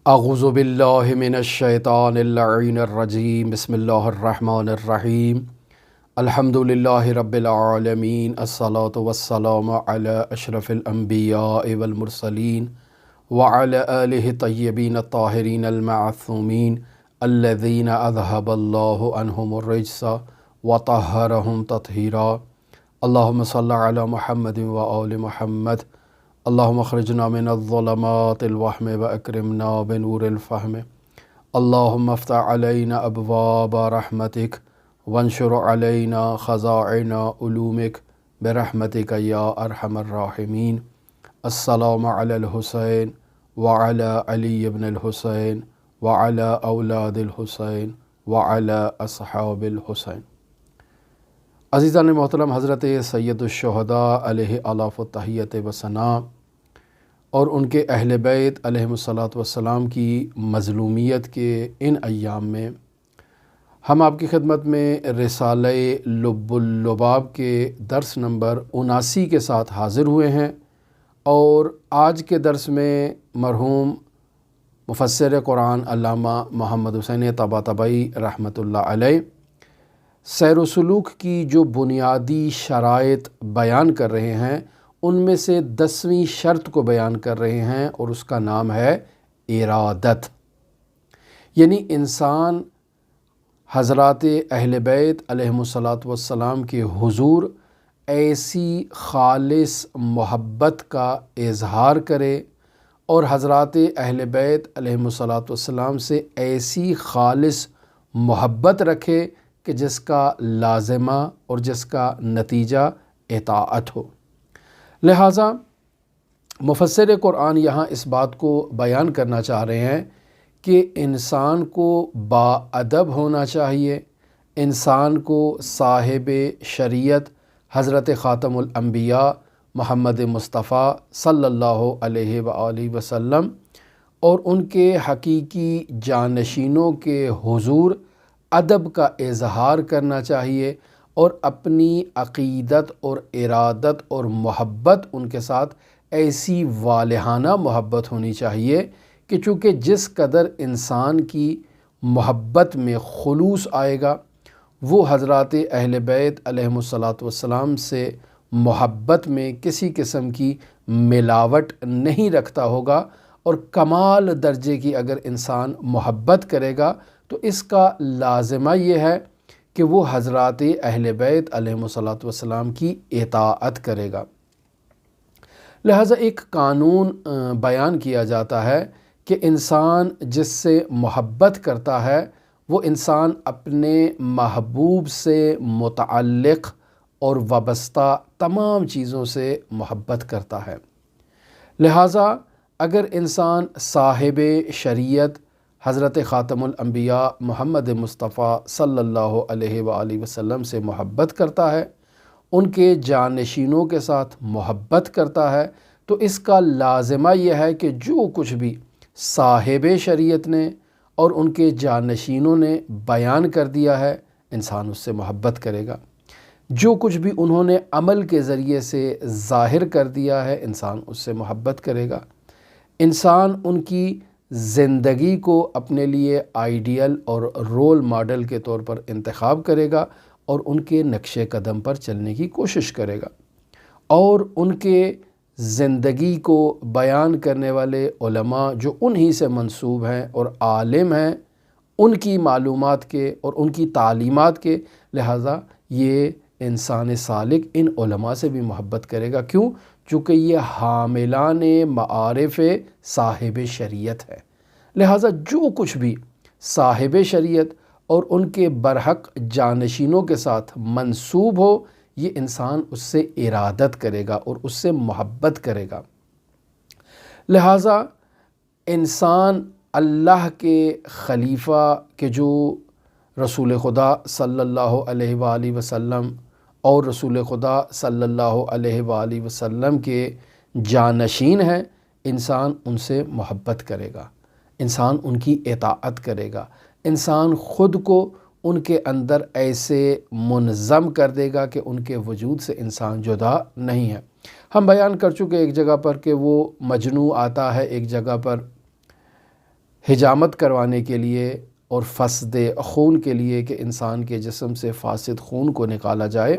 اعوذ باللہ من الشیطان اللعین الرجیم بسم اللہ الرحمن الرحیم الحمد للہ رب العالمین الصلاة والسلام علی اشرف الانبیاء والمرسلین وعلی آلہ طیبین الطاہرین المعصومین الذین اذہب اللہ عنہم الرجس وطہرہم تطہیرا اللہم صلی علی محمد وآل محمد اللہم اخرجنا من الظلمات الوہم واکرمنا بنور الفہم اللہم افتح علینا ابواب رحمتک وانشر علینا خزائن علومک برحمتک یا ارحم الراحمین۔ السلام علی الحسین وعلی علی بن الحسین وعلی اولاد الحسین وعلی اصحاب الحسین۔ عزیزان محترم، حضرت سید الشہداء علیہ آلاف التحیت و ثناء اور ان کے اہل بیت علیہم الصلاۃ والسلام کی مظلومیت کے ان ایام میں ہم آپ کی خدمت میں رسالہ لب اللباب کے درس نمبر 79 کے ساتھ حاضر ہوئے ہیں، اور آج کے درس میں مرحوم مفسر قرآن علامہ محمد حسین طباطبائی رحمۃ اللہ علیہ سیر و سلوک کی جو بنیادی شرائط بیان کر رہے ہیں، ان میں سے 10ویں شرط کو بیان کر رہے ہیں، اور اس کا نام ہے ارادت۔ یعنی انسان حضرات اہل بیت علیہم الصلاۃ والسلام کے حضور ایسی خالص محبت کا اظہار کرے، اور حضرات اہل بیت علیہم الصلاۃ والسلام سے ایسی خالص محبت رکھے کہ جس کا لازمہ اور جس کا نتیجہ اطاعت ہو۔ لہٰذا مفسر قرآن یہاں اس بات کو بیان کرنا چاہ رہے ہیں کہ انسان کو باادب ہونا چاہیے، انسان کو صاحب شریعت حضرت خاتم الانبیاء محمد مصطفیٰ صلی اللہ علیہ وآلہ وسلم اور ان کے حقیقی جانشینوں کے حضور ادب کا اظہار کرنا چاہیے، اور اپنی عقیدت اور ارادت اور محبت ان کے ساتھ ایسی والہانہ محبت ہونی چاہیے کہ چونکہ جس قدر انسان کی محبت میں خلوص آئے گا، وہ حضرات اہل بیت علیہم الصلاۃ والسلام سے محبت میں کسی قسم کی ملاوٹ نہیں رکھتا ہوگا، اور کمال درجے کی اگر انسان محبت کرے گا تو اس کا لازمہ یہ ہے کہ وہ حضرات اہل بیت علیہم الصلاۃ والسلام کی اطاعت کرے گا۔ لہٰذا ایک قانون بیان کیا جاتا ہے کہ انسان جس سے محبت کرتا ہے وہ انسان اپنے محبوب سے متعلق اور وابستہ تمام چیزوں سے محبت کرتا ہے۔ لہٰذا اگر انسان صاحب شریعت حضرت خاتم الانبیاء محمد مصطفیٰ صلی اللہ علیہ وآلہ وسلم سے محبت کرتا ہے، ان کے جانشینوں کے ساتھ محبت کرتا ہے، تو اس کا لازمہ یہ ہے کہ جو کچھ بھی صاحب شریعت نے اور ان کے جانشینوں نے بیان کر دیا ہے، انسان اس سے محبت کرے گا۔ جو کچھ بھی انہوں نے عمل کے ذریعے سے ظاہر کر دیا ہے، انسان اس سے محبت کرے گا۔ انسان ان کی زندگی کو اپنے لیے آئیڈیل اور رول ماڈل کے طور پر انتخاب کرے گا، اور ان کے نقش قدم پر چلنے کی کوشش کرے گا، اور ان کے زندگی کو بیان کرنے والے علماء جو انہی سے منسوب ہیں اور عالم ہیں، ان کی معلومات کے اور ان کی تعلیمات کے، لہٰذا یہ انسان سالک ان علماء سے بھی محبت کرے گا۔ کیوں؟ چونکہ یہ حاملان معارف صاحب شریعت ہے۔ لہٰذا جو کچھ بھی صاحب شریعت اور ان کے برحق جانشینوں کے ساتھ منسوب ہو، یہ انسان اس سے ارادت کرے گا اور اس سے محبت کرے گا۔ لہٰذا انسان اللہ کے خلیفہ کے جو رسول خدا صلی اللہ علیہ وآلہ وسلم اور رسول خدا صلی اللہ علیہ وآلہ وسلم کے جانشین ہیں، انسان ان سے محبت کرے گا، انسان ان کی اطاعت کرے گا، انسان خود کو ان کے اندر ایسے منظم کر دے گا کہ ان کے وجود سے انسان جدا نہیں ہے۔ ہم بیان کر چکے ایک جگہ پر کہ وہ مجنوں آتا ہے ایک جگہ پر حجامت کروانے کے لیے اور فسد خون کے لیے کہ انسان کے جسم سے فاسد خون کو نکالا جائے،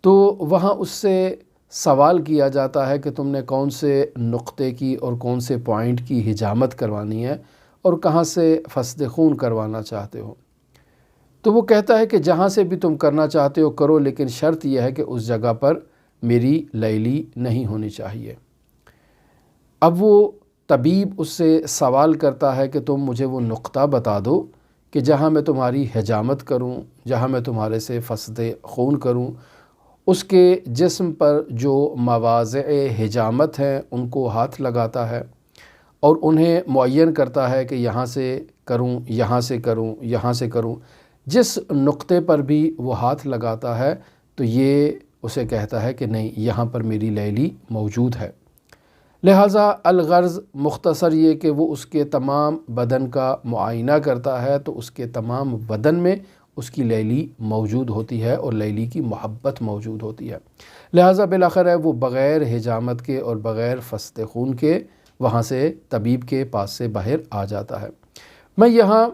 تو وہاں اس سے سوال کیا جاتا ہے کہ تم نے کون سے نقطے کی اور کون سے پوائنٹ کی حجامت کروانی ہے اور کہاں سے فسد خون کروانا چاہتے ہو؟ تو وہ کہتا ہے کہ جہاں سے بھی تم کرنا چاہتے ہو کرو، لیکن شرط یہ ہے کہ اس جگہ پر میری لیلی نہیں ہونی چاہیے۔ اب وہ طبیب اس سے سوال کرتا ہے کہ تم مجھے وہ نقطہ بتا دو کہ جہاں میں تمہاری حجامت کروں، جہاں میں تمہارے سے فسد خون کروں۔ اس کے جسم پر جو مواضع حجامت ہیں ان کو ہاتھ لگاتا ہے اور انہیں معین کرتا ہے کہ یہاں سے کروں، یہاں سے کروں، یہاں سے کروں۔ جس نقطے پر بھی وہ ہاتھ لگاتا ہے تو یہ اسے کہتا ہے کہ نہیں، یہاں پر میری لیلی موجود ہے۔ لہٰذا الغرض مختصر یہ کہ وہ اس کے تمام بدن کا معائنہ کرتا ہے تو اس کے تمام بدن میں اس کی لیلی موجود ہوتی ہے اور لیلی کی محبت موجود ہوتی ہے۔ لہٰذا بالآخر وہ بغیر حجامت کے اور بغیر فسد خون کے وہاں سے طبیب کے پاس سے باہر آ جاتا ہے۔ میں یہاں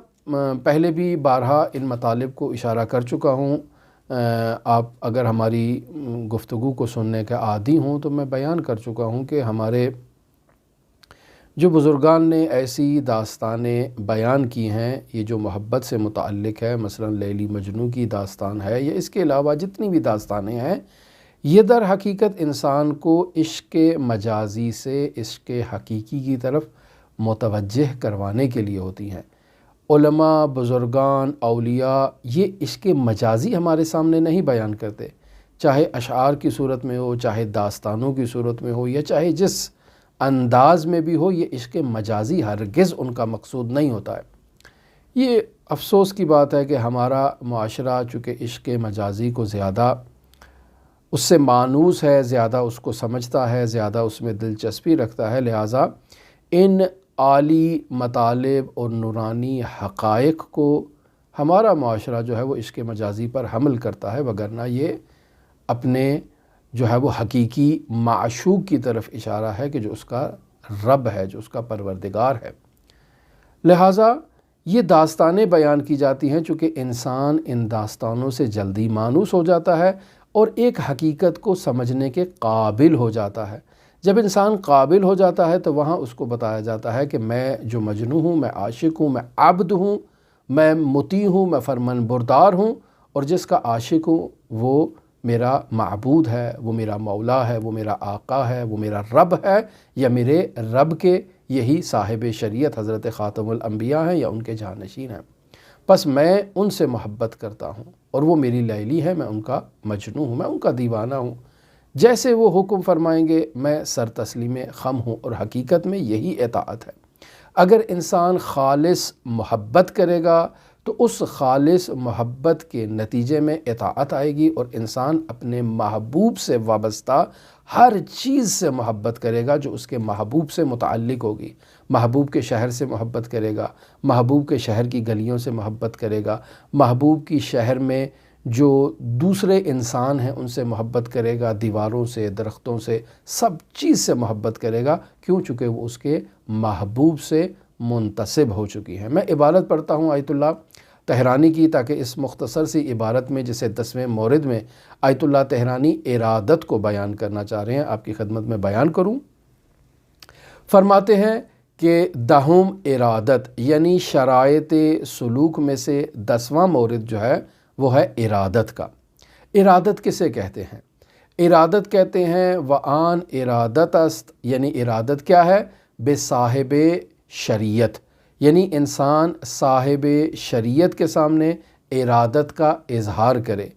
پہلے بھی بارہا ان مطالب کو اشارہ کر چکا ہوں۔ آپ اگر ہماری گفتگو کو سننے کے عادی ہوں تو میں بیان کر چکا ہوں کہ ہمارے جو بزرگان نے ایسی داستانیں بیان کی ہیں، یہ جو محبت سے متعلق ہے، مثلا لیلی مجنوں کی داستان ہے یا اس کے علاوہ جتنی بھی داستانیں ہیں، یہ در حقیقت انسان کو عشق مجازی سے عشق حقیقی کی طرف متوجہ کروانے کے لیے ہوتی ہیں۔ علماء، بزرگان، اولیاء یہ عشق مجازی ہمارے سامنے نہیں بیان کرتے، چاہے اشعار کی صورت میں ہو، چاہے داستانوں کی صورت میں ہو، یا چاہے جس انداز میں بھی ہو، یہ عشق مجازی ہرگز ان کا مقصود نہیں ہوتا ہے۔ یہ افسوس کی بات ہے کہ ہمارا معاشرہ چونکہ عشق مجازی کو زیادہ اس سے مانوس ہے، زیادہ اس کو سمجھتا ہے، زیادہ اس میں دلچسپی رکھتا ہے، لہٰذا ان عالی مطالب اور نورانی حقائق کو ہمارا معاشرہ جو ہے وہ عشق مجازی پر حمل کرتا ہے، وگرنہ یہ اپنے جو ہے وہ حقیقی معشوق کی طرف اشارہ ہے کہ جو اس کا رب ہے، جو اس کا پروردگار ہے۔ لہٰذا یہ داستانیں بیان کی جاتی ہیں چونکہ انسان ان داستانوں سے جلدی مانوس ہو جاتا ہے اور ایک حقیقت کو سمجھنے کے قابل ہو جاتا ہے۔ جب انسان قابل ہو جاتا ہے تو وہاں اس کو بتایا جاتا ہے کہ میں جو مجنوں ہوں، میں عاشق ہوں، میں عبد ہوں، میں مطیع ہوں، میں فرمان بردار ہوں، اور جس کا عاشق ہوں وہ میرا معبود ہے، وہ میرا مولا ہے، وہ میرا آقا ہے، وہ میرا رب ہے، یا میرے رب کے یہی صاحب شریعت حضرت خاتم الانبیاء ہیں یا ان کے جانشین ہیں۔ پس میں ان سے محبت کرتا ہوں اور وہ میری لیلی ہے، میں ان کا مجنوں ہوں، میں ان کا دیوانہ ہوں۔ جیسے وہ حکم فرمائیں گے میں سر تسلیم خم ہوں، اور حقیقت میں یہی اطاعت ہے۔ اگر انسان خالص محبت کرے گا تو اس خالص محبت کے نتیجے میں اطاعت آئے گی، اور انسان اپنے محبوب سے وابستہ ہر چیز سے محبت کرے گا جو اس کے محبوب سے متعلق ہوگی۔ محبوب کے شہر سے محبت کرے گا، محبوب کے شہر کی گلیوں سے محبت کرے گا، محبوب کی شہر میں جو دوسرے انسان ہیں ان سے محبت کرے گا، دیواروں سے، درختوں سے، سب چیز سے محبت کرے گا۔ کیوں؟ چونکہ وہ اس کے محبوب سے منتسب ہو چکی ہے۔ میں عبارت پڑھتا ہوں آیت اللہ طحرانی کی، تاکہ اس مختصر سی عبارت میں جسے 10ویں مورد میں آیت اللہ طحرانی ارادت کو بیان کرنا چاہ رہے ہیں آپ کی خدمت میں بیان کروں۔ فرماتے ہیں کہ دہم ارادت، یعنی شرائط سلوک میں سے 10واں مورد جو ہے وہ ہے ارادت کا۔ ارادت کسے کہتے ہیں؟ ارادت کہتے ہیں وآن ارادت است، یعنی ارادت کیا ہے؟ بے صاحب شریعت، یعنی انسان صاحب شریعت کے سامنے ارادت کا اظہار کرے۔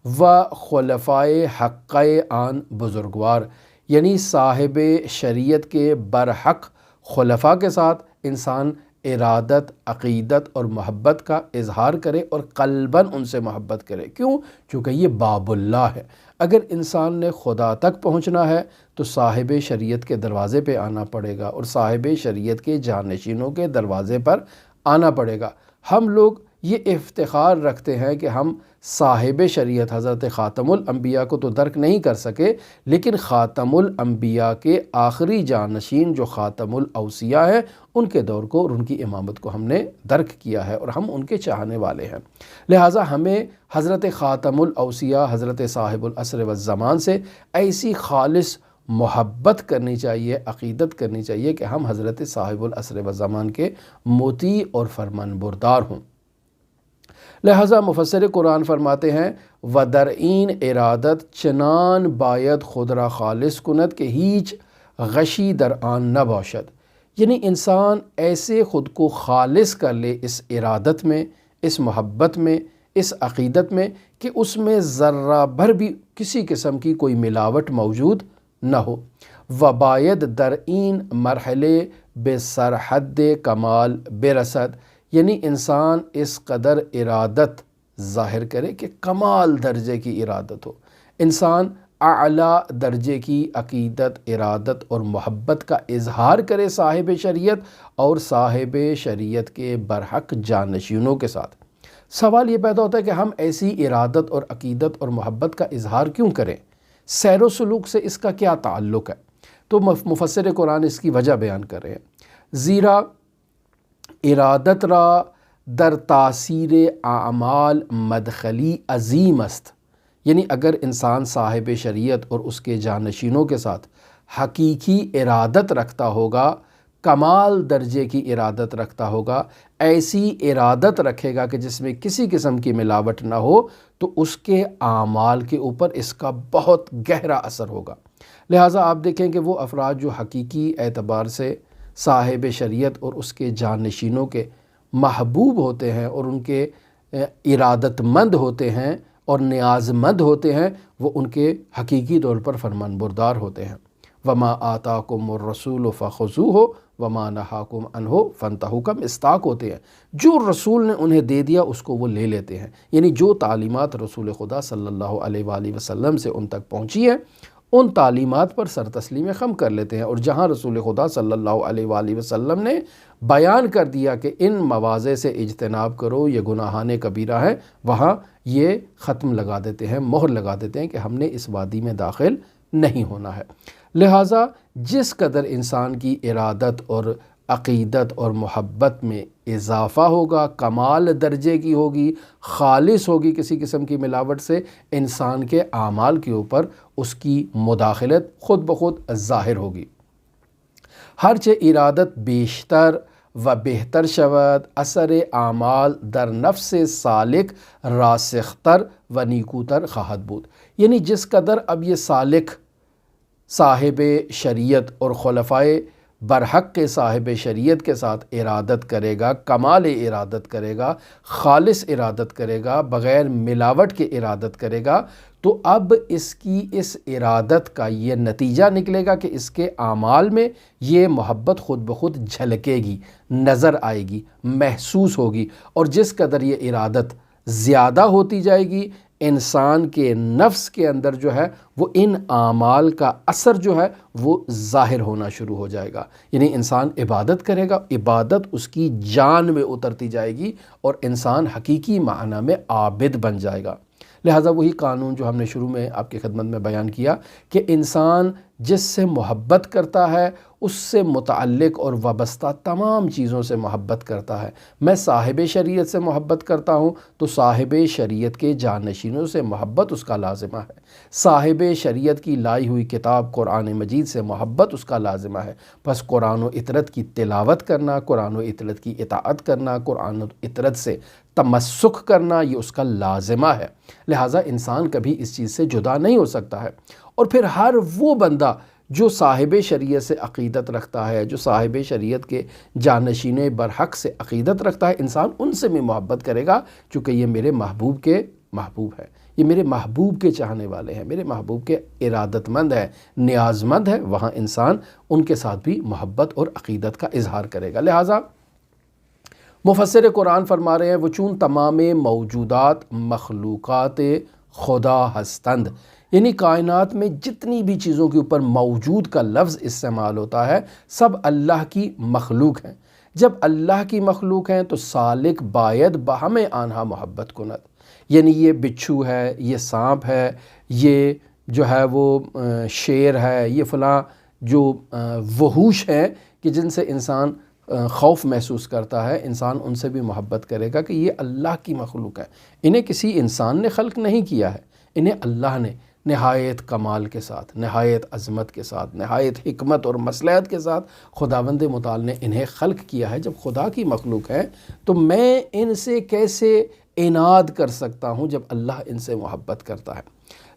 و خلفائے حق آن بزرگوار، یعنی صاحب شریعت کے برحق خلفاء کے ساتھ انسان ارادت، عقیدت اور محبت کا اظہار کرے اور قلباً ان سے محبت کرے۔ کیوں؟ چونکہ یہ باب اللہ ہے۔ اگر انسان نے خدا تک پہنچنا ہے تو صاحب شریعت کے دروازے پہ آنا پڑے گا اور صاحب شریعت کے جانشینوں کے دروازے پر آنا پڑے گا۔ ہم لوگ یہ افتخار رکھتے ہیں کہ ہم صاحب شریعت حضرت خاتم الانبیاء کو تو درک نہیں کر سکے، لیکن خاتم الانبیاء کے آخری جانشین جو خاتم الاوصیاء ہیں ان کے دور کو اور ان کی امامت کو ہم نے درک کیا ہے اور ہم ان کے چاہنے والے ہیں۔ لہٰذا ہمیں حضرت خاتم الاوصیاء حضرت صاحب العصر والزمان سے ایسی خالص محبت کرنی چاہیے، عقیدت کرنی چاہیے کہ ہم حضرت صاحب العصر والزمان کے مطیع اور فرمان بردار ہوں۔ لہٰذا مفسر قرآن فرماتے ہیں وَدَرْئِین ارادت چنان باید خود را خالص کند کہ ہیچ غشی در آن نہ باشد، یعنی انسان ایسے خود کو خالص کر لے اس ارادت میں، اس محبت میں، اس عقیدت میں کہ اس میں ذرہ بھر بھی کسی قسم کی کوئی ملاوٹ موجود نہ ہو۔ وباید درئین مرحلے بے سرحد کمال برسد، یعنی انسان اس قدر ارادت ظاہر کرے کہ کمال درجے کی ارادت ہو، انسان اعلیٰ درجے کی عقیدت، ارادت اور محبت کا اظہار کرے صاحب شریعت اور صاحب شریعت کے برحق جانشینوں کے ساتھ۔ سوال یہ پیدا ہوتا ہے کہ ہم ایسی ارادت اور عقیدت اور محبت کا اظہار کیوں کریں؟ سیر و سلوک سے اس کا کیا تعلق ہے؟ تو مفسر قرآن اس کی وجہ بیان کر رہے ہیں، زیرا ارادت را در تاثیر اعمال مدخلی عظیم است، یعنی اگر انسان صاحب شریعت اور اس کے جانشینوں کے ساتھ حقیقی ارادت رکھتا ہوگا، کمال درجے کی ارادت رکھتا ہوگا، ایسی ارادت رکھے گا کہ جس میں کسی قسم کی ملاوٹ نہ ہو، تو اس کے اعمال کے اوپر اس کا بہت گہرا اثر ہوگا۔ لہٰذا آپ دیکھیں کہ وہ افراد جو حقیقی اعتبار سے صاحب شریعت اور اس کے جانشینوں کے محبوب ہوتے ہیں اور ان کے ارادت مند ہوتے ہیں اور نیاز مند ہوتے ہیں، وہ ان کے حقیقی طور پر فرمان بردار ہوتے ہیں۔ وما آتاکم الرسول فخذوہ وما نہاکم عنہ فانتہوا کا مصداق ہوتے ہیں، جو رسول نے انہیں دے دیا اس کو وہ لے لیتے ہیں، یعنی جو تعلیمات رسول خدا صلی اللہ علیہ وآلہ وسلم سے ان تک پہنچی ہیں ان تعلیمات پر سر تسلیم خم کر لیتے ہیں، اور جہاں رسول خدا صلی اللہ علیہ وآلہ وسلم نے بیان کر دیا کہ ان مواضع سے اجتناب کرو، یہ گناہان کبیرہ ہیں، وہاں یہ ختم لگا دیتے ہیں، مہر لگا دیتے ہیں کہ ہم نے اس وادی میں داخل نہیں ہونا ہے۔ لہٰذا جس قدر انسان کی ارادت اور عقیدت اور محبت میں اضافہ ہوگا، کمال درجے کی ہوگی، خالص ہوگی کسی قسم کی ملاوٹ سے، انسان کے اعمال کے اوپر اس کی مداخلت خود بخود ظاہر ہوگی۔ ہرچہ ارادت بیشتر و بہتر شود، اثر اعمال در نفس سالک راسختر و نیکوتر خواہد بود، یعنی جس قدر اب یہ سالک صاحب شریعت اور خلفائے برحق کے صاحب شریعت کے ساتھ ارادت کرے گا، کمال ارادت کرے گا، خالص ارادت کرے گا، بغیر ملاوٹ کے ارادت کرے گا، تو اب اس کی اس ارادت کا یہ نتیجہ نکلے گا کہ اس کے اعمال میں یہ محبت خود بخود جھلکے گی، نظر آئے گی، محسوس ہوگی، اور جس قدر یہ ارادت زیادہ ہوتی جائے گی، انسان کے نفس کے اندر جو ہے وہ ان اعمال کا اثر جو ہے وہ ظاہر ہونا شروع ہو جائے گا، یعنی انسان عبادت کرے گا، عبادت اس کی جان میں اترتی جائے گی اور انسان حقیقی معنی میں عابد بن جائے گا۔ لہٰذا وہی قانون جو ہم نے شروع میں آپ کی خدمت میں بیان کیا کہ انسان جس سے محبت کرتا ہے اس سے متعلق اور وابستہ تمام چیزوں سے محبت کرتا ہے۔ میں صاحب شریعت سے محبت کرتا ہوں تو صاحب شریعت کے جانشینوں سے محبت اس کا لازمہ ہے، صاحب شریعت کی لائی ہوئی کتاب قرآن مجید سے محبت اس کا لازمہ ہے، پس قرآن و اطرت کی تلاوت کرنا، قرآن و اطرت کی اطاعت کرنا، قرآن و اطرت سے تمسک کرنا یہ اس کا لازمہ ہے۔ لہٰذا انسان کبھی اس چیز سے جدا نہیں ہو سکتا ہے۔ اور پھر ہر وہ بندہ جو صاحب شریعت سے عقیدت رکھتا ہے، جو صاحب شریعت کے جانشین برحق سے عقیدت رکھتا ہے، انسان ان سے بھی محبت کرے گا چونکہ یہ میرے محبوب کے محبوب ہے، یہ میرے محبوب کے چاہنے والے ہیں، میرے محبوب کے ارادت مند ہیں، نیاز مند ہے، وہاں انسان ان کے ساتھ بھی محبت اور عقیدت کا اظہار کرے گا۔ لہٰذا مفسر قرآن فرما رہے ہیں وہ چون تمام موجودات مخلوقات خدا ہستند، یعنی کائنات میں جتنی بھی چیزوں کے اوپر موجود کا لفظ استعمال ہوتا ہے سب اللہ کی مخلوق ہیں۔ جب اللہ کی مخلوق ہیں تو سالک باید بہم آنہا محبت کند، یعنی یہ بچھو ہے، یہ سانپ ہے، یہ جو ہے وہ شیر ہے، یہ فلاں جو وحوش ہیں کہ جن سے انسان خوف محسوس کرتا ہے، انسان ان سے بھی محبت کرے گا کہ یہ اللہ کی مخلوق ہے، انہیں کسی انسان نے خلق نہیں کیا ہے، انہیں اللہ نے نہایت کمال کے ساتھ، نہایت عظمت کے ساتھ، نہایت حکمت اور مصلحت کے ساتھ خداوند متعال نے انہیں خلق کیا ہے۔ جب خدا کی مخلوق ہے تو میں ان سے کیسے عناد کر سکتا ہوں جب اللہ ان سے محبت کرتا ہے؟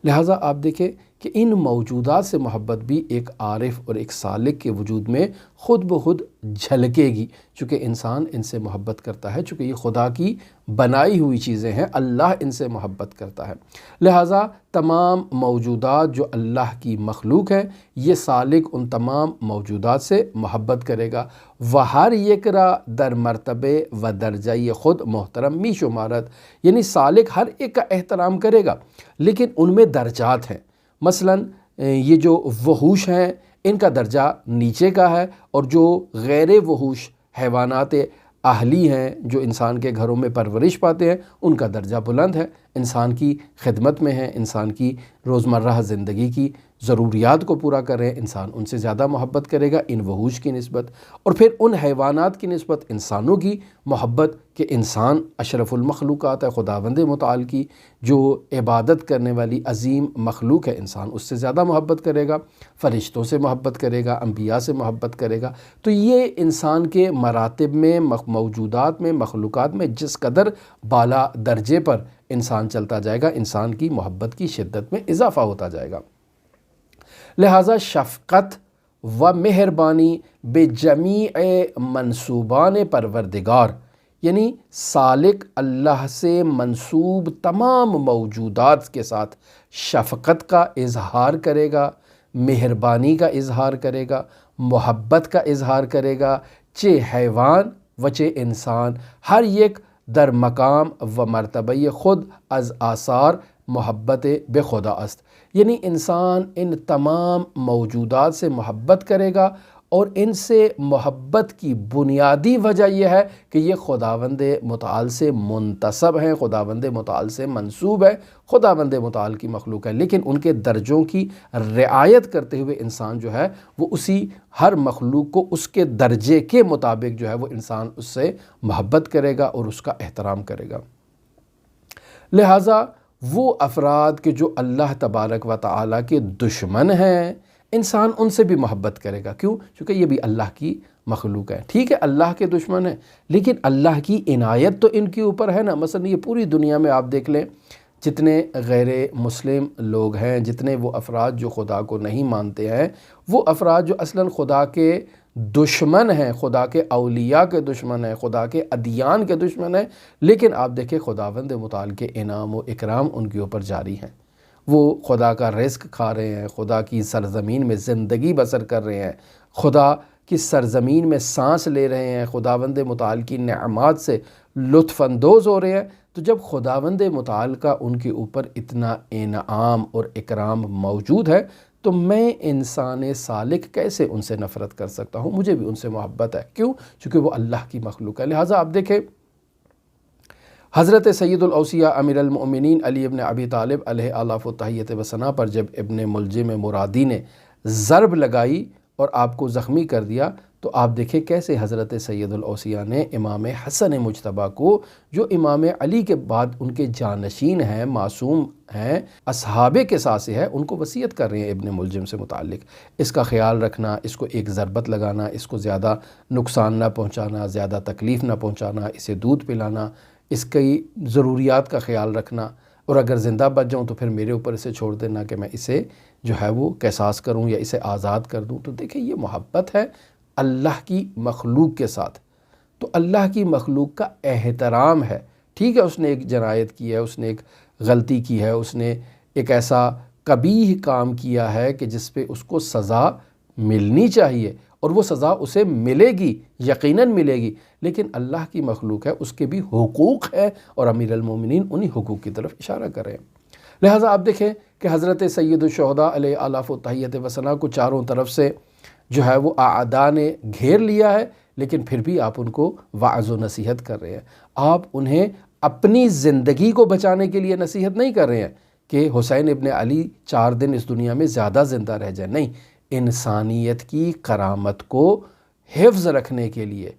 لہٰذا آپ دیکھیں کہ ان موجودات سے محبت بھی ایک عارف اور ایک سالک کے وجود میں خود بخود جھلکے گی، چونکہ انسان ان سے محبت کرتا ہے، چونکہ یہ خدا کی بنائی ہوئی چیزیں ہیں، اللہ ان سے محبت کرتا ہے۔ لہٰذا تمام موجودات جو اللہ کی مخلوق ہیں، یہ سالک ان تمام موجودات سے محبت کرے گا۔ وہر یک را در مرتبے و درجہ خود محترم می شمارت، یعنی سالک ہر ایک کا احترام کرے گا، لیکن ان میں درجات ہیں۔ مثلاً یہ جو وحوش ہیں ان کا درجہ نیچے کا ہے، اور جو غیر وحوش حیوانات اہلی ہیں جو انسان کے گھروں میں پرورش پاتے ہیں ان کا درجہ بلند ہے، انسان کی خدمت میں ہیں، انسان کی روزمرہ زندگی کی ضروریات کو پورا کر رہے ہیں، انسان ان سے زیادہ محبت کرے گا ان وحوش کی نسبت، اور پھر ان حیوانات کی نسبت انسانوں کی محبت کہ انسان اشرف المخلوقات ہے، خداوند متعال کی جو عبادت کرنے والی عظیم مخلوق ہے، انسان اس سے زیادہ محبت کرے گا، فرشتوں سے محبت کرے گا، انبیاء سے محبت کرے گا۔ تو یہ انسان کے مراتب میں، موجودات میں، مخلوقات میں جس قدر بالا درجے پر انسان چلتا جائے گا، انسان کی محبت کی شدت میں اضافہ ہوتا جائے گا۔ لہٰذا شفقت و مہربانی بے جمیع منصوبان پروردگار، یعنی سالک اللہ سے منسوب تمام موجودات کے ساتھ شفقت کا اظہار کرے گا، مہربانی کا اظہار کرے گا، محبت کا اظہار کرے گا، چہ حیوان و چہ انسان ہر یک در مقام و مرتبہ خود از آثار محبت بے خدا است، یعنی انسان ان تمام موجودات سے محبت کرے گا، اور ان سے محبت کی بنیادی وجہ یہ ہے کہ یہ خداوند متعال سے منتسب ہیں، خداوند متعال سے منسوب ہے، خداوند متعال کی مخلوق ہے، لیکن ان کے درجوں کی رعایت کرتے ہوئے انسان جو ہے وہ اسی ہر مخلوق کو اس کے درجے کے مطابق جو ہے وہ انسان اس سے محبت کرے گا اور اس کا احترام کرے گا۔ لہٰذا وہ افراد کہ جو اللہ تبارک و تعالیٰ کے دشمن ہیں، انسان ان سے بھی محبت کرے گا۔ کیوں؟ چونکہ یہ بھی اللہ کی مخلوق ہے۔ ٹھیک ہے اللہ کے دشمن ہیں، لیکن اللہ کی عنایت تو ان کے اوپر ہے نا۔ مثلا یہ پوری دنیا میں آپ دیکھ لیں جتنے غیر مسلم لوگ ہیں، جتنے وہ افراد جو خدا کو نہیں مانتے ہیں، وہ افراد جو اصلاً خدا کے دشمن ہیں، خدا کے اولیاء کے دشمن ہیں، خدا کے ادیان کے دشمن ہیں، لیکن آپ دیکھیں خداوند متعال کے انعام و اکرام ان کے اوپر جاری ہیں۔ وہ خدا کا رزق کھا رہے ہیں، خدا کی سرزمین میں زندگی بسر کر رہے ہیں، خدا کی سرزمین میں سانس لے رہے ہیں، خداوند متعال کی نعمات سے لطف اندوز ہو رہے ہیں۔ تو جب خداوند متعال کا ان کے اوپر اتنا انعام اور اکرام موجود ہے تو میں انسان سالک کیسے ان سے نفرت کر سکتا ہوں؟ مجھے بھی ان سے محبت ہے۔ کیوں؟ چونکہ وہ اللہ کی مخلوق ہے۔ لہٰذا آپ دیکھیں حضرت سید الاوصیاء امیر المؤمنین علی ابن ابی طالب علیہ آلاف و تحیت و ثنا پر جب ابن ملجم مرادی نے ضرب لگائی اور آپ کو زخمی کر دیا تو آپ دیکھیں کیسے حضرت سید الاوصیاء نے امام حسن مجتبیٰ کو، جو امام علی کے بعد ان کے جانشین ہیں، معصوم ہیں، اصحاب قصاص سے ہے، ان کو وصیت کر رہے ہیں ابن ملجم سے متعلق، اس کا خیال رکھنا، اس کو ایک ضربت لگانا، اس کو زیادہ نقصان نہ پہنچانا، زیادہ تکلیف نہ پہنچانا، اسے دودھ پلانا، اس کی ضروریات کا خیال رکھنا، اور اگر زندہ بچ جاؤں تو پھر میرے اوپر اسے چھوڑ دینا کہ میں اسے جو ہے وہ قصاص کروں یا اسے آزاد کر دوں۔ تو دیکھیں یہ محبت ہے اللہ کی مخلوق کے ساتھ، تو اللہ کی مخلوق کا احترام ہے۔ ٹھیک ہے اس نے ایک جنایت کی ہے، اس نے ایک غلطی کی ہے، اس نے ایک ایسا قبیح کام کیا ہے کہ جس پہ اس کو سزا ملنی چاہیے، اور وہ سزا اسے ملے گی، یقیناً ملے گی، لیکن اللہ کی مخلوق ہے، اس کے بھی حقوق ہے، اور امیر المومنین انہی حقوق کی طرف اشارہ کر رہے ہیں۔ لہٰذا آپ دیکھیں کہ حضرت سید الشہداء علیہ آلاف و تحیت و ثنا کو چاروں طرف سے جو ہے وہ اعداء نے گھیر لیا ہے، لیکن پھر بھی آپ ان کو وعظ و نصیحت کر رہے ہیں، آپ انہیں اپنی زندگی کو بچانے کے لیے نصیحت نہیں کر رہے ہیں کہ حسین ابن علی 4 دن اس دنیا میں زیادہ زندہ رہ جائیں، نہیں، انسانیت کی کرامت کو حفظ رکھنے کے لیے،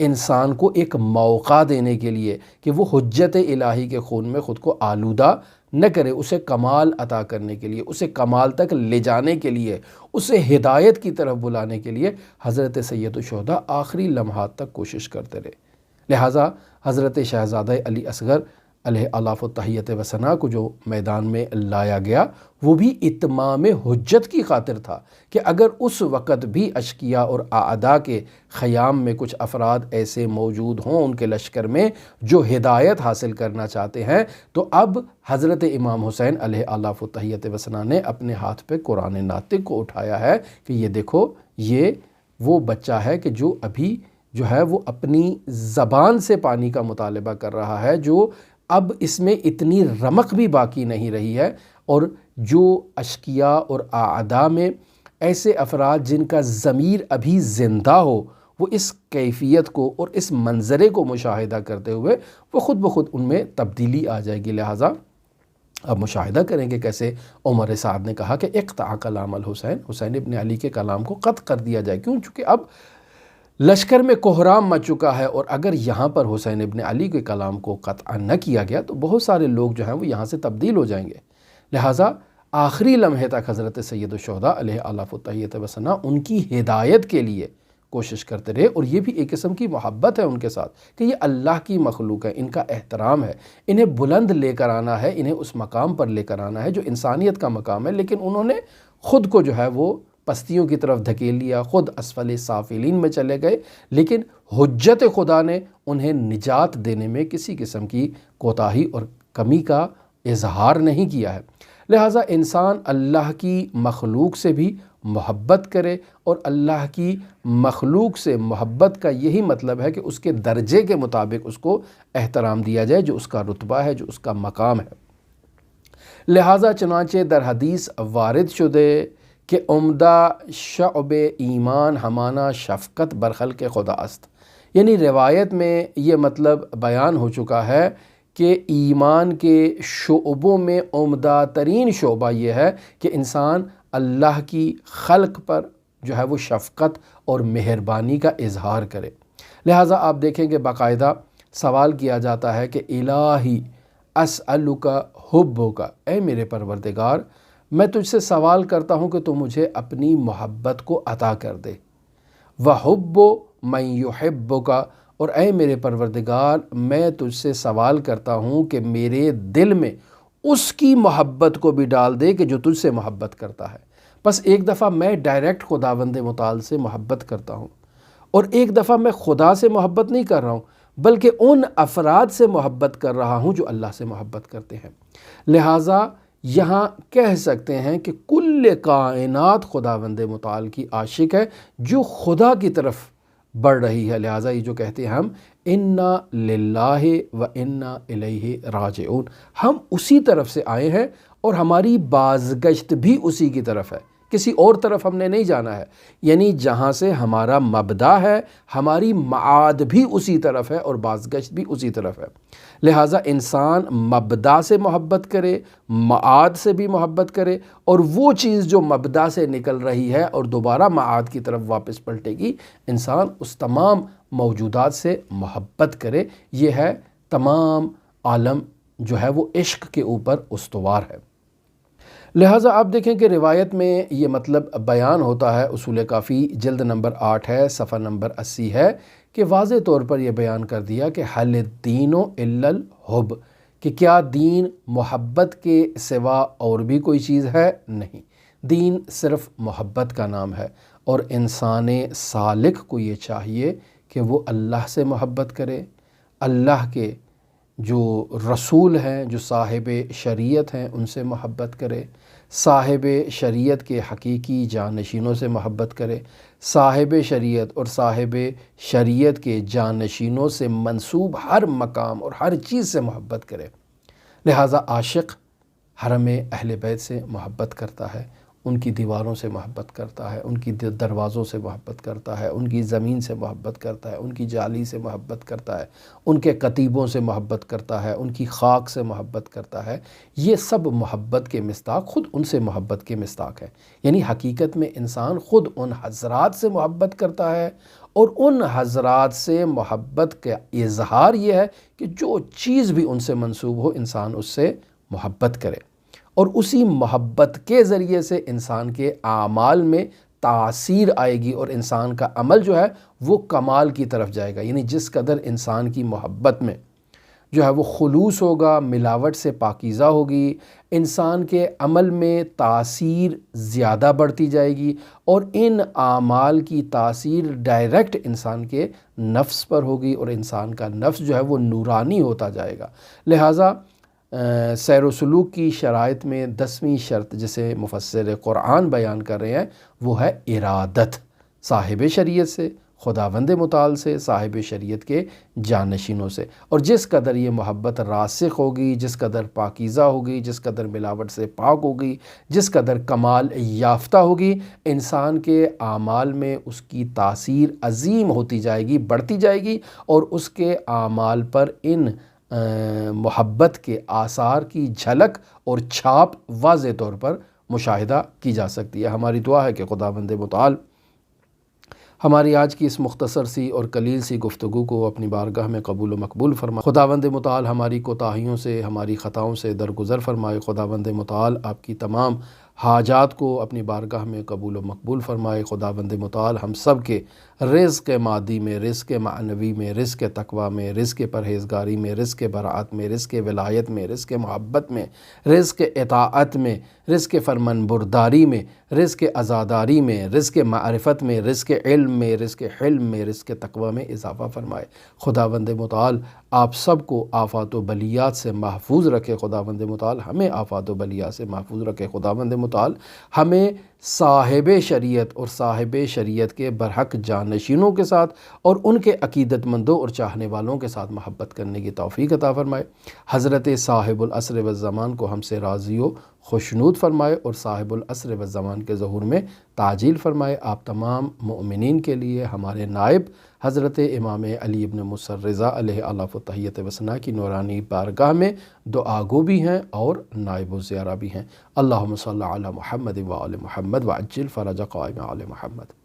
انسان کو ایک موقع دینے کے لیے کہ وہ حجت الہی کے خون میں خود کو آلودہ نہ کرے، اسے کمال عطا کرنے کے لیے، اسے کمال تک لے جانے کے لیے، اسے ہدایت کی طرف بلانے کے لیے حضرت سید الشہداء آخری لمحات تک کوشش کرتے رہے۔ لہٰذا حضرت شہزادہ علی اصغر علیہ الاف و تحیت و ثنا کو جو میدان میں لایا گیا وہ بھی اتمام حجت کی خاطر تھا کہ اگر اس وقت بھی اشقیاء اور اعداء کے خیام میں کچھ افراد ایسے موجود ہوں ان کے لشکر میں جو ہدایت حاصل کرنا چاہتے ہیں، تو اب حضرت امام حسین علیہ الاف و تحیت و ثنا نے اپنے ہاتھ پہ قرآن ناطق کو اٹھایا ہے کہ یہ دیکھو، یہ وہ بچہ ہے کہ جو ابھی جو ہے وہ اپنی زبان سے پانی کا مطالبہ کر رہا ہے، جو اب اس میں اتنی رمق بھی باقی نہیں رہی ہے، اور جو اشقیاء اور اعداء میں ایسے افراد جن کا ضمیر ابھی زندہ ہو، وہ اس کیفیت کو اور اس منظرے کو مشاہدہ کرتے ہوئے وہ خود بخود ان میں تبدیلی آ جائے گی۔ لہٰذا اب مشاہدہ کریں گے کیسے عمر سعد نے کہا کہ اقطع کلام الحسین، حسین ابن علی کے کلام کو قطع کر دیا جائے، کیوں؟ چونکہ اب لشکر میں کوہرام مچ چکا ہے، اور اگر یہاں پر حسین ابن علی کے کلام کو قطع نہ کیا گیا تو بہت سارے لوگ جو ہیں وہ یہاں سے تبدیل ہو جائیں گے۔ لہٰذا آخری لمحے تک حضرت سید الشہداء علیہ الاف و تحیت و ثنا ان کی ہدایت کے لیے کوشش کرتے رہے، اور یہ بھی ایک قسم کی محبت ہے ان کے ساتھ کہ یہ اللہ کی مخلوق ہے، ان کا احترام ہے، انہیں بلند لے کر آنا ہے، انہیں اس مقام پر لے کر آنا ہے جو انسانیت کا مقام ہے، لیکن انہوں نے خود کو جو ہے وہ پستیوں کی طرف دھکیل لیا، خود اسفل سافلین میں چلے گئے، لیکن حجت خدا نے انہیں نجات دینے میں کسی قسم کی کوتاہی اور کمی کا اظہار نہیں کیا ہے۔ لہٰذا انسان اللہ کی مخلوق سے بھی محبت کرے، اور اللہ کی مخلوق سے محبت کا یہی مطلب ہے کہ اس کے درجے کے مطابق اس کو احترام دیا جائے، جو اس کا رتبہ ہے، جو اس کا مقام ہے۔ لہٰذا چنانچہ در حدیث وارد شدے کہ عمدہ شعب ایمان ہمانا شفقت برخلق خدا است، یعنی روایت میں یہ مطلب بیان ہو چکا ہے کہ ایمان کے شعبوں میں عمدہ ترین شعبہ یہ ہے کہ انسان اللہ کی خلق پر جو ہے وہ شفقت اور مہربانی کا اظہار کرے۔ لہٰذا آپ دیکھیں کہ باقاعدہ سوال کیا جاتا ہے کہ الہی اسألک حبک، اے میرے پروردگار میں تجھ سے سوال کرتا ہوں کہ تو مجھے اپنی محبت کو عطا کر دے، وحب من یحبک، اور اے میرے پروردگار میں تجھ سے سوال کرتا ہوں کہ میرے دل میں اس کی محبت کو بھی ڈال دے کہ جو تجھ سے محبت کرتا ہے۔ بس ایک دفعہ میں ڈائریکٹ خداوند متعال سے محبت کرتا ہوں، اور ایک دفعہ میں خدا سے محبت نہیں کر رہا ہوں بلکہ ان افراد سے محبت کر رہا ہوں جو اللہ سے محبت کرتے ہیں۔ لہٰذا یہاں کہہ سکتے ہیں کہ کل کائنات خداوند متعال کی عاشق ہے جو خدا کی طرف بڑھ رہی ہے۔ لہٰذا یہ جو کہتے ہیں ہم انا للہ و انا الیہ راجعون، ہم اسی طرف سے آئے ہیں اور ہماری بازگشت بھی اسی کی طرف ہے، کسی اور طرف ہم نے نہیں جانا ہے، یعنی جہاں سے ہمارا مبدا ہے ہماری معاد بھی اسی طرف ہے اور بازگشت بھی اسی طرف ہے۔ لہٰذا انسان مبدا سے محبت کرے، معاد سے بھی محبت کرے، اور وہ چیز جو مبدا سے نکل رہی ہے اور دوبارہ معاد کی طرف واپس پلٹے گی، انسان اس تمام موجودات سے محبت کرے۔ یہ ہے تمام عالم جو ہے وہ عشق کے اوپر استوار ہے۔ لہٰذا آپ دیکھیں کہ روایت میں یہ مطلب بیان ہوتا ہے، اصول کافی جلد نمبر 8 ہے، صفحہ نمبر 80 ہے، کہ واضح طور پر یہ بیان کر دیا کہ حل الدین الا الحب، کہ کیا دین محبت کے سوا اور بھی کوئی چیز ہے؟ نہیں، دین صرف محبت کا نام ہے، اور انسان سالک کو یہ چاہیے کہ وہ اللہ سے محبت کرے، اللہ کے جو رسول ہیں، جو صاحب شریعت ہیں، ان سے محبت کرے، صاحب شریعت کے حقیقی جانشینوں سے محبت کرے، صاحب شریعت اور صاحب شریعت کے جانشینوں سے منسوب ہر مقام اور ہر چیز سے محبت کرے۔ لہٰذا عاشق حرم اہل بیت سے محبت کرتا ہے، ان کی دیواروں سے محبت کرتا ہے، ان کی دروازوں سے محبت کرتا ہے، ان کی زمین سے محبت کرتا ہے، ان کی جالی سے محبت کرتا ہے، ان کے کتیبوں سے محبت کرتا ہے، ان کی خاک سے محبت کرتا ہے۔ یہ سب محبت کے مصداق خود ان سے محبت کے مصداق ہے۔ یعنی حقیقت میں انسان خود ان حضرات سے محبت کرتا ہے، اور ان حضرات سے محبت کا اظہار یہ ہے کہ جو چیز بھی ان سے منسوب ہو انسان اس سے محبت کرے، اور اسی محبت کے ذریعے سے انسان کے اعمال میں تاثیر آئے گی، اور انسان کا عمل جو ہے وہ کمال کی طرف جائے گا۔ یعنی جس قدر انسان کی محبت میں جو ہے وہ خلوص ہوگا، ملاوٹ سے پاکیزہ ہوگی، انسان کے عمل میں تاثیر زیادہ بڑھتی جائے گی، اور ان اعمال کی تاثیر ڈائریکٹ انسان کے نفس پر ہوگی، اور انسان کا نفس جو ہے وہ نورانی ہوتا جائے گا۔ لہٰذا سیر و سلوک کی شرائط میں 10ویں شرط جسے مفسر قرآن بیان کر رہے ہیں وہ ہے ارادت، صاحب شریعت سے، خداوند متعال سے، صاحب شریعت کے جانشینوں سے۔ اور جس قدر یہ محبت راسخ ہوگی، جس قدر پاکیزہ ہوگی، جس قدر ملاوٹ سے پاک ہوگی، جس قدر کمال یافتہ ہوگی، انسان کے اعمال میں اس کی تاثیر عظیم ہوتی جائے گی، بڑھتی جائے گی، اور اس کے اعمال پر ان محبت کے آثار کی جھلک اور چھاپ واضح طور پر مشاہدہ کی جا سکتی ہے۔ ہماری دعا ہے کہ خداوند متعال ہماری آج کی اس مختصر سی اور قلیل سی گفتگو کو اپنی بارگاہ میں قبول و مقبول فرمائے۔ خداوند متعال ہماری کوتاہیوں سے، ہماری خطاؤں سے درگزر فرمائے۔ خداوند متعال آپ کی تمام حاجات کو اپنی بارگاہ میں قبول و مقبول فرمائے۔ خداوند متعال ہم سب کے رزق مادی میں، رزق معنوی میں، رزق تقوی میں، رزق پرہیزگاری میں، رزق برات میں، رزق ولایت میں، رزق محبت میں، رزق اطاعت میں، رزق فرمان برداری میں، رزق عزاداری میں، رزق معرفت میں، رزق علم میں، رزق حلم میں، رزق تقوی میں اضافہ فرمائے۔ خداوند متعال آپ سب کو آفات و بلیات سے محفوظ رکھے۔ خداوند متعال ہمیں آفات و بلیات سے محفوظ رکھے۔ خداوند متعال ہمیں صاحب شریعت اور صاحب شریعت کے برحق جانشینوں کے ساتھ اور ان کے عقیدت مندوں اور چاہنے والوں کے ساتھ محبت کرنے کی توفیق عطا فرمائے۔ حضرت صاحب العصر والزمان کو ہم سے راضی و خوشنود فرمائے، اور صاحب العصر والزمان کے ظہور میں تعجیل فرمائے۔ آپ تمام مؤمنین کے لیے ہمارے نائب حضرت امام علی ابن موسیٰ الرضا علیہ الاف و تحیت و ثنا کی نورانی بارگاہ میں دعا گو بھی ہیں اور نائب و زیارہ بھی ہیں۔ اللہم صلی علی محمد و آل محمد وعجل فرج قائم آل محمد۔